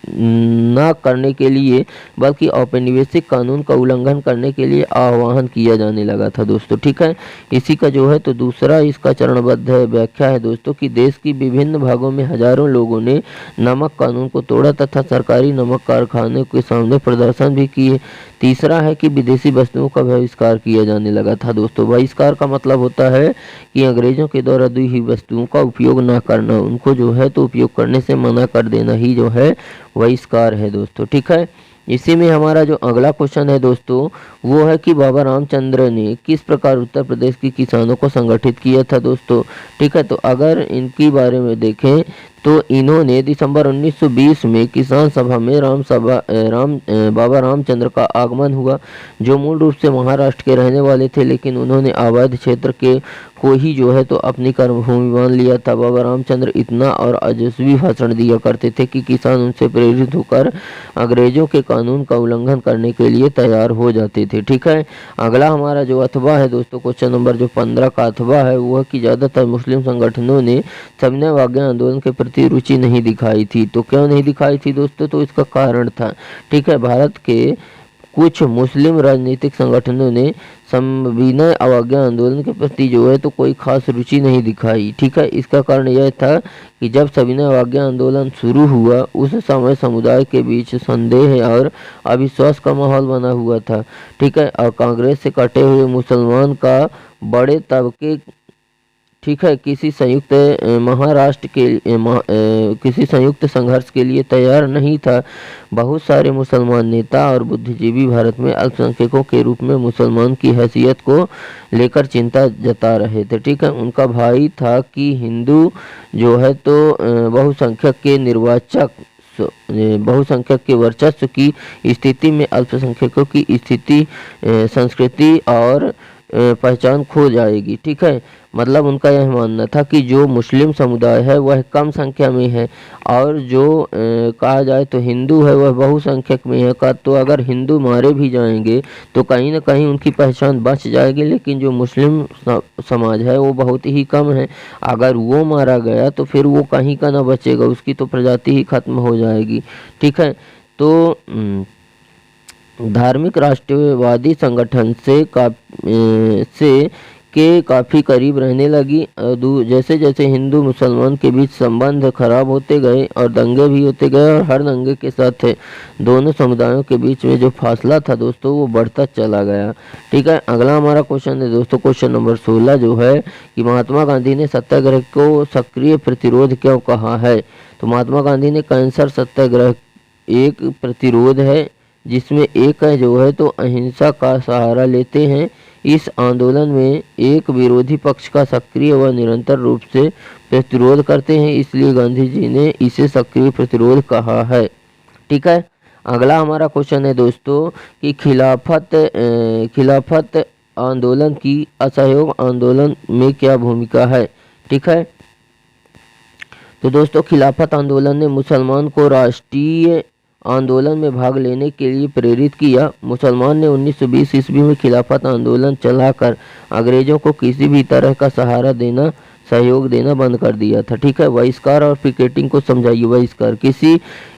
न करने के लिए बल्कि औपनिवेशिक कानून का उल्लंघन करने के लिए आह्वान किया जाने लगा था दोस्तों, ठीक है। इसी का जो है तो दूसरा इसका चरणबद्ध व्याख्या है दोस्तों कि देश की विभिन्न भागों में हजारों लोगों ने नमक कानून को तोड़ा तथा सरकारी नमक कारखानों के सामने प्रदर्शन भी किए। तीसरा है कि विदेशी वस्तुओं का बहिष्कार किया जाने लगा था दोस्तों। बहिष्कार का मतलब होता है कि अंग्रेजों के द्वारा दी हुई वस्तुओं का उपयोग ना करना, उनको जो है तो उपयोग करने से मना कर देना ही जो है बहिष्कार है दोस्तों, ठीक है। इसी में हमारा जो अगला क्वेश्चन है दोस्तों वो है कि बाबा रामचंद्र ने किस प्रकार उत्तर प्रदेश के किसानों को संगठित किया था दोस्तों, ठीक है। तो अगर इनके बारे में देखें तो इन्होंने दिसंबर 1920 में किसान सभा में बाबा रामचंद्र का आगमन हुआ, जो मूल रूप से महाराष्ट्र के रहने वाले थे, लेकिन उन्होंने अवध क्षेत्र के को ही जो है तो अपनी कर्मभूमि मान लिया था। बाबा रामचंद्र इतना और अजस्वी भाषण दिया करते थे कि किसान उनसे प्रेरित होकर अंग्रेजों के कानून का उल्लंघन करने के लिए तैयार हो जाते थे, ठीक है। अगला हमारा जो अथवा है दोस्तों क्वेश्चन नंबर जो 15 का अथवा है वह कि ज़्यादातर मुस्लिम संगठनों ने सविनय अवज्ञा आंदोलन के प्रति रुचि नहीं दिखाई थी। तो क्यों नहीं दिखाई थी दोस्तों, तो इसका कारण था, ठीक है, भारत के कुछ मुस्लिम राजनीतिक संगठनों ने सविनय अवज्ञा आंदोलन के प्रति जो है तो कोई खास रुचि नहीं दिखाई, ठीक है। इसका कारण यह था कि जब सविनय अवज्ञा आंदोलन शुरू हुआ उस समय समुदाय के बीच संदेह और अविश्वास का माहौल बना हुआ था, ठीक है, और कांग्रेस से कटे हुए मुसलमान का बड़े तबके, ठीक है, किसी संयुक्त संघर्ष के लिए तैयार नहीं था। बहुत सारे मुसलमान नेता और बुद्धिजीवी भारत में अल्पसंख्यकों के रूप में मुसलमान की हैसियत को लेकर चिंता जता रहे थे, ठीक है। उनका भाई था कि हिंदू जो है तो बहुसंख्यक के वर्चस्व की स्थिति में अल्पसंख्यकों की स्थिति, संस्कृति और पहचान खो जाएगी, ठीक है। मतलब उनका यह मानना था कि जो मुस्लिम समुदाय है वह कम संख्या में है और जो कहा जाए तो हिंदू है वह बहुसंख्यक में है का, तो अगर हिंदू मारे भी जाएंगे तो कहीं ना कहीं उनकी पहचान बच जाएगी, लेकिन जो मुस्लिम समाज है वो बहुत ही कम है, अगर वो मारा गया तो फिर वो कहीं का ना बचेगा, उसकी तो प्रजाति ही खत्म हो जाएगी, ठीक है। तो धार्मिक राष्ट्रवादी संगठन से काफ़ी करीब रहने लगी। जैसे जैसे हिंदू मुसलमान के बीच संबंध खराब होते गए और दंगे भी होते गए, और हर दंगे के साथ दोनों समुदायों के बीच में जो फासला था दोस्तों वो बढ़ता चला गया, ठीक है। अगला हमारा क्वेश्चन है दोस्तों क्वेश्चन नंबर 16 जो है कि महात्मा गांधी ने सत्याग्रह को सक्रिय प्रतिरोध क्यों कहा है। तो महात्मा गांधी ने कैंसर सत्याग्रह एक प्रतिरोध है जिसमें एक है जो है तो अहिंसा का सहारा लेते हैं। इस आंदोलन में एक विरोधी पक्ष का सक्रिय व निरंतर रूप से प्रतिरोध करते हैं, इसलिए गांधी जी ने इसे सक्रिय प्रतिरोध कहा है, ठीक है। अगला हमारा क्वेश्चन है दोस्तों कि खिलाफत आंदोलन की असहयोग आंदोलन में क्या भूमिका है, ठीक है। तो दोस्तों खिलाफत आंदोलन ने मुसलमान को राष्ट्रीय आंदोलन में भाग लेने के लिए प्रेरित किया। मुसलमान ने 1920 ईस्वी में खिलाफत आंदोलन चलाकर अंग्रेजों को किसी भी तरह का सहयोग देना बंद कर दिया था, ठीक है। बहिष्कार और पिकेटिंग को समझाइए। बहिष्कार किसी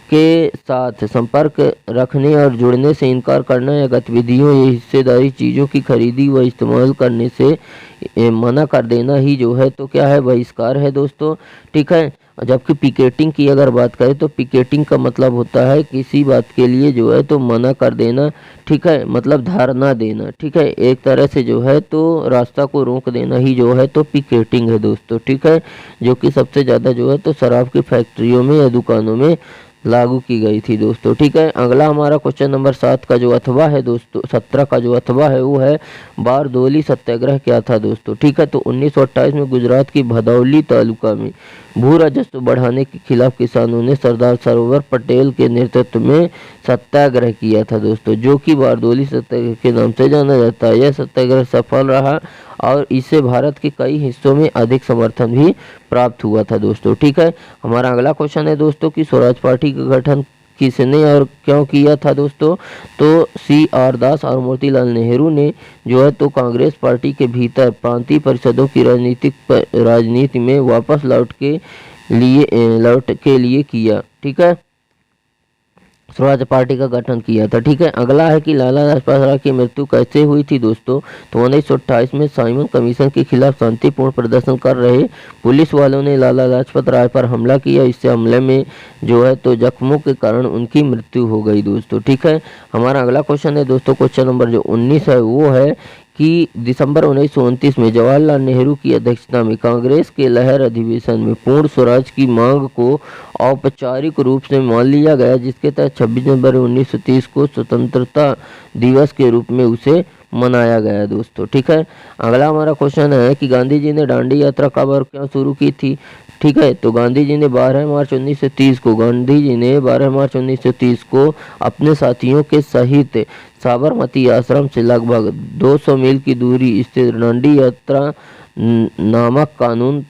के साथ संपर्क रखने और जुड़ने से इनकार करना या गतिविधियों या हिस्सेदारी चीज़ों की खरीदी व इस्तेमाल करने से मना कर देना ही जो है तो क्या है, बहिष्कार है दोस्तों, ठीक है। जबकि पिकेटिंग की अगर बात करें तो पिकेटिंग का मतलब होता है किसी बात के लिए जो है तो मना कर देना, ठीक है, मतलब धरना देना, ठीक है, एक तरह से जो है तो रास्ता को रोक देना ही जो है तो पिकेटिंग है दोस्तों, ठीक है। जो कि सबसे ज़्यादा जो है तो शराब की फैक्ट्रियों में या दुकानों में लागू की गई थी दोस्तों। ठीक है, अगला हमारा क्वेश्चन नंबर 7 का जो अथवा है दोस्तों, 17 का जो अथवा है वो है बारदोली सत्याग्रह क्या था दोस्तों। ठीक है, तो 1928 में गुजरात की भदौली तालुका में भू राजस्व बढ़ाने के खिलाफ किसानों ने सरदार सरोवर पटेल के नेतृत्व में सत्याग्रह किया था दोस्तों, जो कि बारदोली सत्याग्रह के नाम से जाना जाता है। यह सत्याग्रह सफल रहा और इससे भारत के कई हिस्सों में अधिक समर्थन भी प्राप्त हुआ था दोस्तों। ठीक है, हमारा अगला क्वेश्चन है दोस्तों कि स्वराज पार्टी का गठन किसने और क्यों किया था दोस्तों। तो CR दास और मोतीलाल नेहरू ने जो है तो कांग्रेस पार्टी के भीतर प्रांतीय परिषदों की राजनीति में वापस लौट के लिए किया। ठीक है, स्वराज पार्टी का गठन किया था। ठीक है, अगला है कि लाला लाजपत राय की मृत्यु कैसे हुई थी दोस्तों। तो 1928 में साइमन कमीशन के खिलाफ शांतिपूर्ण प्रदर्शन कर रहे पुलिस वालों ने लाला लाजपत राय पर हमला किया। इससे हमले में जो है तो जख्मों के कारण उनकी मृत्यु हो गई दोस्तों। ठीक है, हमारा अगला क्वेश्चन है दोस्तों, क्वेश्चन नंबर जो 19 है वो है कि दिसंबर 1929 में जवाहरलाल नेहरू की अध्यक्षता में कांग्रेस के लहर अधिवेशन में पूर्ण स्वराज की मांग को औपचारिक रूप से मान लिया गया, जिसके तहत 26 जनवरी 1930 को स्वतंत्रता दिवस के रूप में उसे मनाया गया दोस्तों। ठीक है, अगला हमारा क्वेश्चन है कि गांधी जी ने दांडी यात्रा कब और क्यों शुरू की थी। ठीक है, तो गांधी जी ने 12 मार्च 1930 को अपने साथियों के सहित साबरमती आश्रम से लगभग 200 मील की दूरी स्थित दांडी यात्रा नमक कानून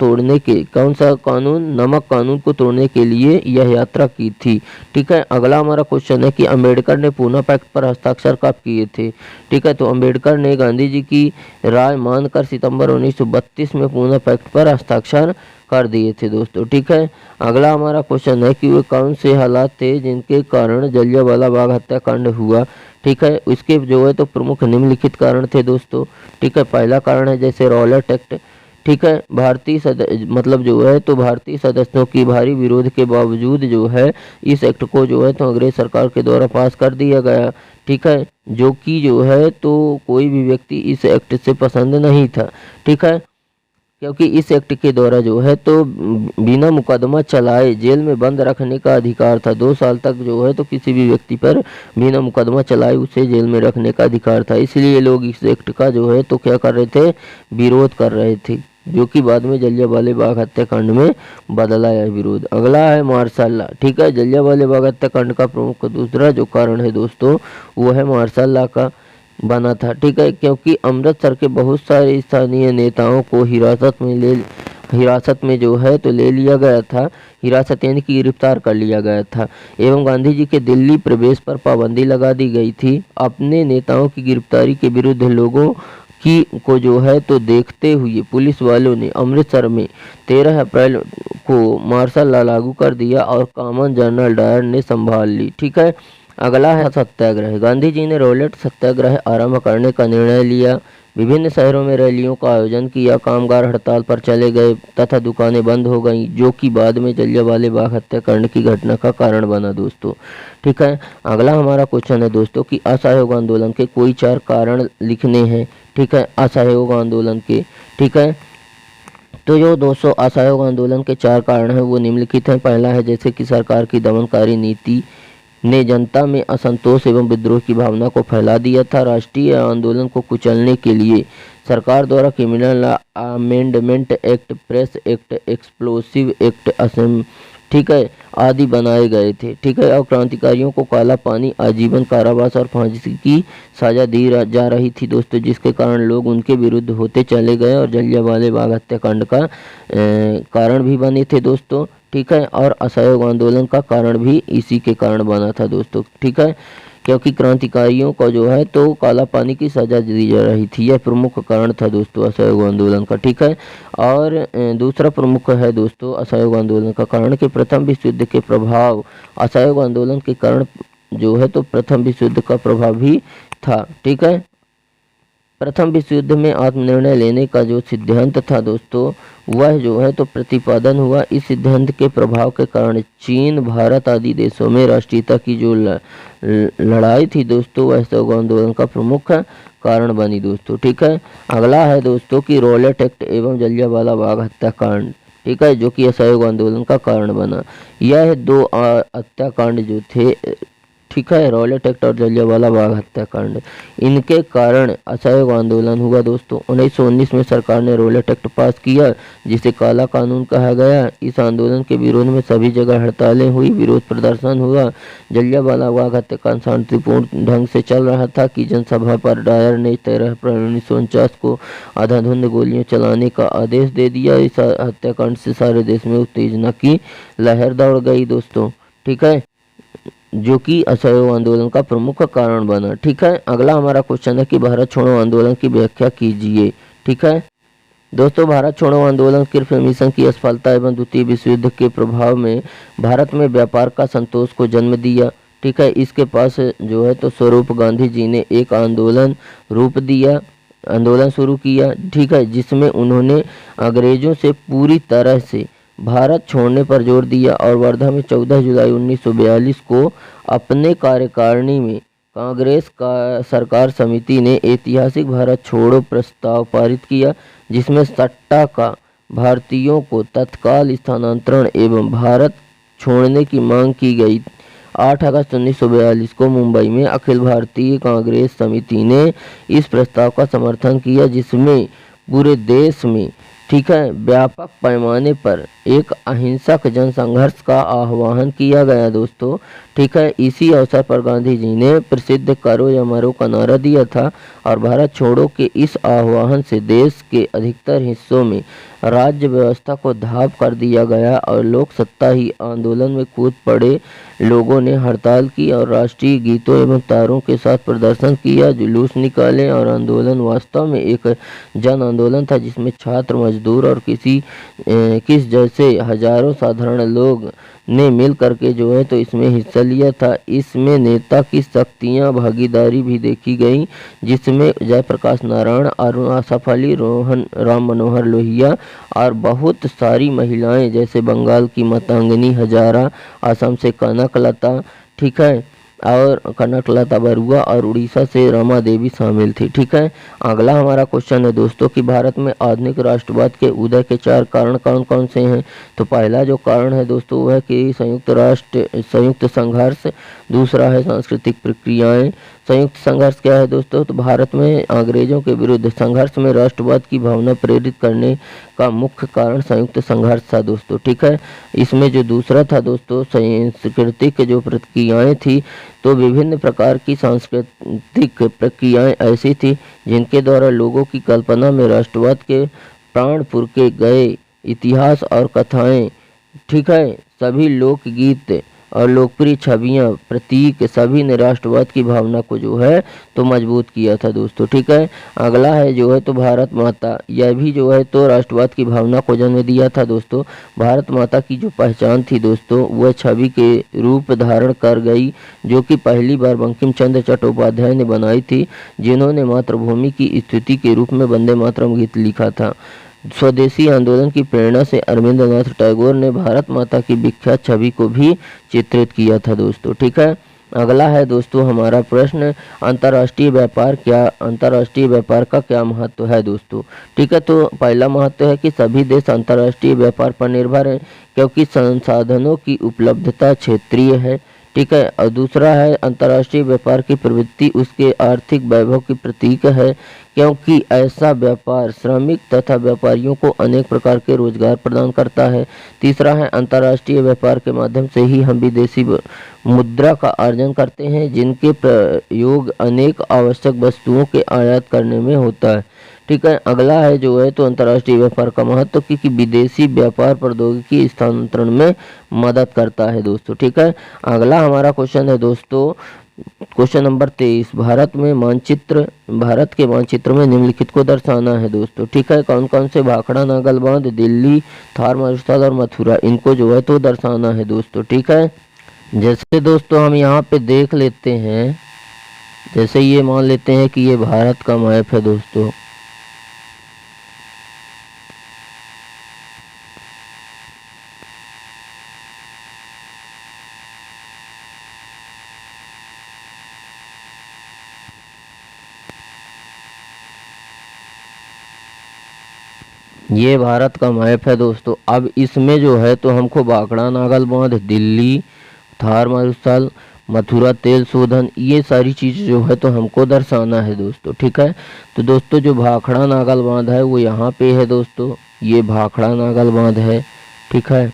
को तोड़ने के लिए यह यात्रा की थी। ठीक है, अगला हमारा क्वेश्चन है कि अंबेडकर ने पूना पैक्ट पर हस्ताक्षर कब किए थे। ठीक है, तो अंबेडकर ने गांधी जी की राय मानकर सितंबर 1932 में पूना पैक्ट पर हस्ताक्षर कर दिए थे दोस्तों। ठीक है, अगला हमारा क्वेश्चन है कि वे कौन से हालात थे जिनके कारण जलियांवाला बाग हत्याकांड हुआ। ठीक है, इसके जो है तो प्रमुख निम्नलिखित कारण थे दोस्तों। ठीक है, पहला कारण है जैसे रॉलेट एक्ट। ठीक है, भारतीय सदस्यों की भारी विरोध के बावजूद जो है इस एक्ट को जो है तो अंग्रेज सरकार के द्वारा पास कर दिया गया। ठीक है, जो कि जो है तो कोई भी व्यक्ति इस एक्ट से पसंद नहीं था। ठीक है, क्योंकि इस एक्ट के द्वारा जो है तो बिना मुकदमा चलाए जेल में बंद रखने का अधिकार था। 2 साल तक जो है तो किसी भी व्यक्ति पर बिना मुकदमा चलाए उसे जेल में रखने का अधिकार था। इसलिए लोग इस एक्ट का जो है तो क्या कर रहे थे, विरोध कर रहे थे, जो कि बाद में जलियांवाला बाग हत्याकांड में बदला यह विरोध। अगला है मार्शल लॉ। ठीक है, जलियांवाला बाग हत्याकांड का प्रमुख दूसरा जो कारण है दोस्तों वो है मार्शल लॉ का बना था। ठीक है, क्योंकि अमृतसर के बहुत सारे स्थानीय नेताओं को हिरासत में जो है तो ले लिया गया था, हिरासत यानी कि गिरफ्तार कर लिया गया था एवं गांधी जी के दिल्ली प्रवेश पर पाबंदी लगा दी गई थी। अपने नेताओं की गिरफ्तारी के विरुद्ध लोगों को जो है तो देखते हुए पुलिस वालों ने अमृतसर में 13 अप्रैल को मार्शल लॉ लागू कर दिया और कॉमन जनरल डायर ने संभाल ली। ठीक है, अगला है सत्याग्रह। गांधी जी ने रॉलेट सत्याग्रह आरंभ करने का निर्णय लिया, विभिन्न शहरों में रैलियों का आयोजन किया, कामगार हड़ताल पर चले गए तथा दुकानें बंद हो गईं, जो कि बाद में जलियांवाला बाग हत्याकांड की घटना का कारण बना दोस्तों। ठीक है, अगला हमारा क्वेश्चन है दोस्तों कि असहयोग आंदोलन के कोई 4 कारण लिखने हैं। ठीक है, असहयोग आंदोलन के। ठीक है, तो जो दोस्तों असहयोग आंदोलन के 4 कारण हैं वो निम्नलिखित हैं। पहला है जैसे कि सरकार की दमनकारी नीति ने जनता में असंतोष एवं विद्रोह की भावना को फैला दिया था। राष्ट्रीय आंदोलन को कुचलने के लिए सरकार द्वारा criminal amendment act, press act, explosive act, ठीक है, आदि बनाए गए थे। ठीक है, और क्रांतिकारियों को काला पानी, आजीवन कारावास और फांसी की सजा दी जा रही थी दोस्तों, जिसके कारण लोग उनके विरुद्ध होते चले गए और जलियांवाला बाग हत्याकांड का कारण भी बने थे दोस्तों। ठीक है, और असहयोग आंदोलन का कारण भी इसी के कारण बना था दोस्तों। ठीक है, क्योंकि क्रांतिकारियों को जो है तो काला पानी की सजा दी जा रही थी, यह प्रमुख कारण था दोस्तों असहयोग आंदोलन का। ठीक है, और दूसरा प्रमुख है दोस्तों असहयोग आंदोलन का कारण कि प्रथम विश्व युद्ध के प्रभाव, असहयोग आंदोलन के कारण जो है तो प्रथम विश्व युद्ध का प्रभाव भी था। ठीक है, प्रथम विश्व युद्ध में आत्मनिर्णय लेने का जो सिद्धांत था दोस्तों वह जो है तो प्रतिपादन हुआ। इस सिद्धांत के प्रभाव के कारण चीन, भारत आदि देशों में राष्ट्रीयता की जो लड़ाई थी दोस्तों वह असहयोग आंदोलन का प्रमुख कारण बनी दोस्तों। ठीक है, अगला है दोस्तों कि रॉलेट एक्ट एवं जलियांवाला बाग हत्याकांड। ठीक है, जो कि असहयोग आंदोलन का कारण बना। यह दो हत्याकांड जो थे, ठीक है, रॉलेट एक्ट और जलियांवाला बाग हत्याकांड, इनके कारण असहयोग आंदोलन हुआ दोस्तों। 1919 में सरकार ने रॉलेट एक्ट पास किया, जिसे काला कानून कहा गया। इस आंदोलन के विरोध में सभी जगह हड़तालें हुई, विरोध प्रदर्शन हुआ। जलियांवाला बाग हत्याकांड शांतिपूर्ण ढंग से चल रहा था कि जनसभा पर डायर ने 13 अप्रैल 1949 को आधाधुंध गोलियां चलाने का आदेश दे दिया। इस हत्याकांड से सारे देश में उत्तेजना की लहर दौड़ गई दोस्तों, ठीक है, जो कि असहयोग आंदोलन का प्रमुख कारण बना। ठीक है, अगला हमारा क्वेश्चन है कि भारत छोड़ो आंदोलन की व्याख्या कीजिए। ठीक है दोस्तों, भारत छोड़ो आंदोलन सिर्फ मिशन की असफलता एवं द्वितीय विश्व युद्ध के प्रभाव में भारत में व्यापार का संतोष को जन्म दिया। ठीक है, इसके पास जो है तो स्वरूप गांधी जी ने एक आंदोलन शुरू किया। ठीक है, जिसमें उन्होंने अंग्रेजों से पूरी तरह से भारत छोड़ने पर जोर दिया और वर्धा में 14 जुलाई 1942 को अपने कार्यकारिणी में कांग्रेस का सरकार समिति ने ऐतिहासिक भारत छोड़ो प्रस्ताव पारित किया, जिसमें सट्टा का भारतीयों को तत्काल स्थानांतरण एवं भारत छोड़ने की मांग की गई। 8 अगस्त 1942 को मुंबई में अखिल भारतीय कांग्रेस समिति ने इस प्रस्ताव का समर्थन किया, जिसमें पूरे देश में, ठीक है, व्यापक पैमाने पर एक अहिंसक जनसंघर्ष का आह्वान किया गया दोस्तों। ठीक है, इसी अवसर पर गांधी जी ने प्रसिद्ध करो या मरो का नारा दिया था और भारत छोड़ो के इस आह्वान से देश के अधिकतर हिस्सों में राज्य व्यवस्था को धाप कर दिया गया और लोक सत्ता ही आंदोलन में कूद पड़े। लोगों ने हड़ताल की और राष्ट्रीय गीतों एवं तारों के साथ प्रदर्शन किया, जुलूस निकाले और आंदोलन वास्तव में एक जन आंदोलन था, जिसमें छात्र, मजदूर और किस जैसे हजारों साधारण लोग ने मिल करके जो है तो इसमें हिस्सा लिया था। इसमें नेता की शक्तियां भागीदारी भी देखी गई, जिसमें जयप्रकाश नारायण, अरुण आसफ अली, राम मनोहर लोहिया और बहुत सारी महिलाएं, जैसे बंगाल की मातंगनी हजारा, असम से कनकलता, ठीक है, और कनकलता बरुआ और उड़ीसा से रमा देवी शामिल थी। ठीक है, अगला हमारा क्वेश्चन है दोस्तों कि भारत में आधुनिक राष्ट्रवाद के उदय के 4 कारण कौन कौन से हैं। तो पहला जो कारण है दोस्तों वह है कि संयुक्त संघर्ष। दूसरा है सांस्कृतिक प्रक्रियाएं। संयुक्त संघर्ष क्या है दोस्तों, तो भारत में अंग्रेजों के विरुद्ध संघर्ष में राष्ट्रवाद की भावना प्रेरित करने का मुख्य कारण संयुक्त संघर्ष था दोस्तों। ठीक है, इसमें जो दूसरा था दोस्तों सांस्कृतिक जो प्रक्रियाएं थी, तो विभिन्न प्रकार की सांस्कृतिक प्रक्रियाएं ऐसी थी जिनके द्वारा लोगों की कल्पना में राष्ट्रवाद के प्राण फूंके गए। इतिहास और कथाएं, ठीक है, सभी लोकगीत और लोकप्रिय छवियां, प्रतीक, सभी ने राष्ट्रवाद की भावना को जो है तो मजबूत किया था दोस्तों। ठीक है, अगला है जो है तो भारत माता, यह भी जो है तो राष्ट्रवाद की भावना को जन्म दिया था दोस्तों। भारत माता की जो पहचान थी दोस्तों वह छवि के रूप धारण कर गई, जो कि पहली बार बंकिम चंद्र चट्टोपाध्याय ने बनाई थी, जिन्होंने मातृभूमि की स्तुति के रूप में वंदे मातरम गीत लिखा था। स्वदेशी आंदोलन की प्रेरणा से अरविंदनाथ टैगोर ने भारत माता की विख्यात छवि को भी चित्रित किया था दोस्तों। ठीक है, अगला है दोस्तों हमारा प्रश्न, अंतर्राष्ट्रीय व्यापार का क्या महत्व है दोस्तों। ठीक है, तो पहला महत्व है कि सभी देश अंतर्राष्ट्रीय व्यापार पर निर्भर हैं, क्योंकि संसाधनों की उपलब्धता क्षेत्रीय है। ठीक है, और दूसरा है अंतर्राष्ट्रीय व्यापार की प्रवृत्ति उसके आर्थिक वैभव की प्रतीक है, क्योंकि ऐसा व्यापार श्रमिक तथा व्यापारियों को अनेक प्रकार के रोजगार प्रदान करता है। तीसरा है अंतर्राष्ट्रीय व्यापार के माध्यम से ही हम विदेशी मुद्रा का अर्जन करते हैं, जिनके प्रयोग अनेक आवश्यक वस्तुओं के आयात करने में होता है। ठीक है, अगला है जो है तो अंतर्राष्ट्रीय व्यापार का महत्व कि विदेशी व्यापार प्रौद्योगिकी स्थानांतरण में मदद करता है दोस्तों। ठीक है, अगला हमारा क्वेश्चन है दोस्तों, क्वेश्चन नंबर 23, भारत के मानचित्र में निम्नलिखित को दर्शाना है दोस्तों। ठीक है, कौन कौन से भाखड़ा, नागल बांध, दिल्ली, थार मरुस्थल और मथुरा, इनको जो है तो दर्शाना है दोस्तों। ठीक है, जैसे दोस्तों हम यहाँ पे देख लेते हैं, जैसे ये मान लेते हैं कि ये भारत का मैप है दोस्तों। ये भारत का मैप है दोस्तों। अब इसमें जो है तो हमको भाखड़ा नागल बांध, दिल्ली, थार मरुस्थल, मथुरा तेल शोधन, ये सारी चीज़ जो है तो हमको दर्शाना है दोस्तों। ठीक है, तो दोस्तों जो भाखड़ा नागल बांध है वो यहाँ पे है दोस्तों, ये भाखड़ा नागल बांध है। ठीक है,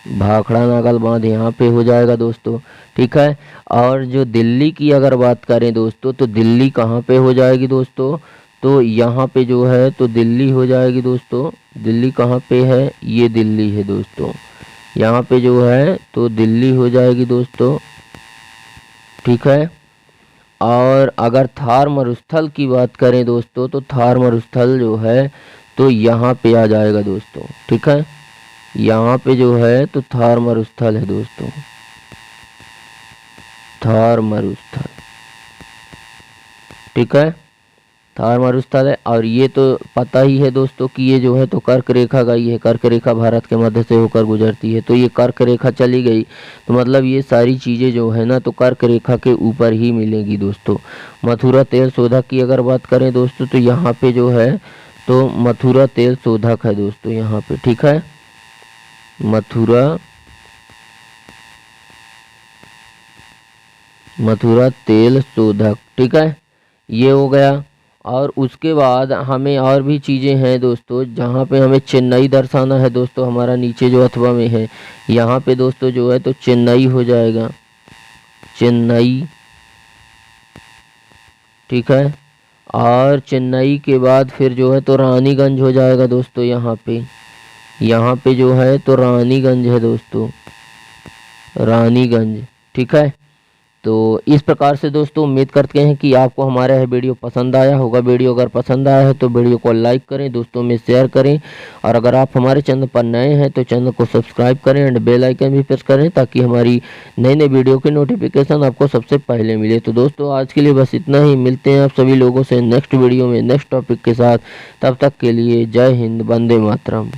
भाखड़ा नागल बांध यहाँ पे हो जाएगा दोस्तों। ठीक है, और जो दिल्ली की अगर बात करें दोस्तों, तो दिल्ली कहाँ पे हो जाएगी दोस्तों, तो यहाँ पे जो है तो दिल्ली हो जाएगी दोस्तों। दिल्ली कहाँ पे है, ये दिल्ली है दोस्तों, यहाँ पे जो है तो दिल्ली हो जाएगी दोस्तों। ठीक है, और अगर थार मरुस्थल की बात करें दोस्तों, तो थार मरुस्थल जो है तो यहाँ पे आ जाएगा दोस्तों। ठीक है, यहाँ पे जो है तो थार मरुस्थल है दोस्तों, थार मरुस्थल। ठीक है, थार मरुस्थल है। और ये तो पता ही है दोस्तों कि ये जो है तो कर्क रेखा गई है, कर्क रेखा भारत के मध्य से होकर गुजरती है, तो ये कर्क रेखा चली गई तो मतलब ये सारी चीज़ें जो है ना तो कर्क रेखा के ऊपर ही मिलेगी दोस्तों। मथुरा तेल शोधक की अगर बात करें दोस्तों, तो यहाँ पे जो है तो मथुरा तेल शोधक है दोस्तों यहाँ पे। ठीक है, मथुरा तेल शोधक। ठीक है, ये हो गया। और उसके बाद हमें और भी चीज़ें हैं दोस्तों, जहाँ पे हमें चेन्नई दर्शाना है दोस्तों। हमारा नीचे जो अथवा में है यहाँ पे दोस्तों जो है तो चेन्नई हो जाएगा, चेन्नई। ठीक है, और चेन्नई के बाद फिर जो है तो रानीगंज हो जाएगा दोस्तों यहाँ पे जो है तो रानीगंज है दोस्तों, रानीगंज। ठीक है, तो इस प्रकार से दोस्तों उम्मीद करते हैं कि आपको हमारा यह वीडियो पसंद आया होगा। वीडियो अगर पसंद आया है तो वीडियो को लाइक करें, दोस्तों में शेयर करें, और अगर आप हमारे चैनल पर नए हैं तो चैनल को सब्सक्राइब करें एंड बेल आइकन भी प्रेस करें ताकि हमारी नई नई वीडियो की नोटिफिकेशन आपको सबसे पहले मिले। तो दोस्तों आज के लिए बस इतना ही, मिलते हैं आप सभी लोगों से नेक्स्ट वीडियो में नेक्स्ट टॉपिक के साथ। तब तक के लिए जय हिंद, वंदे मातरम।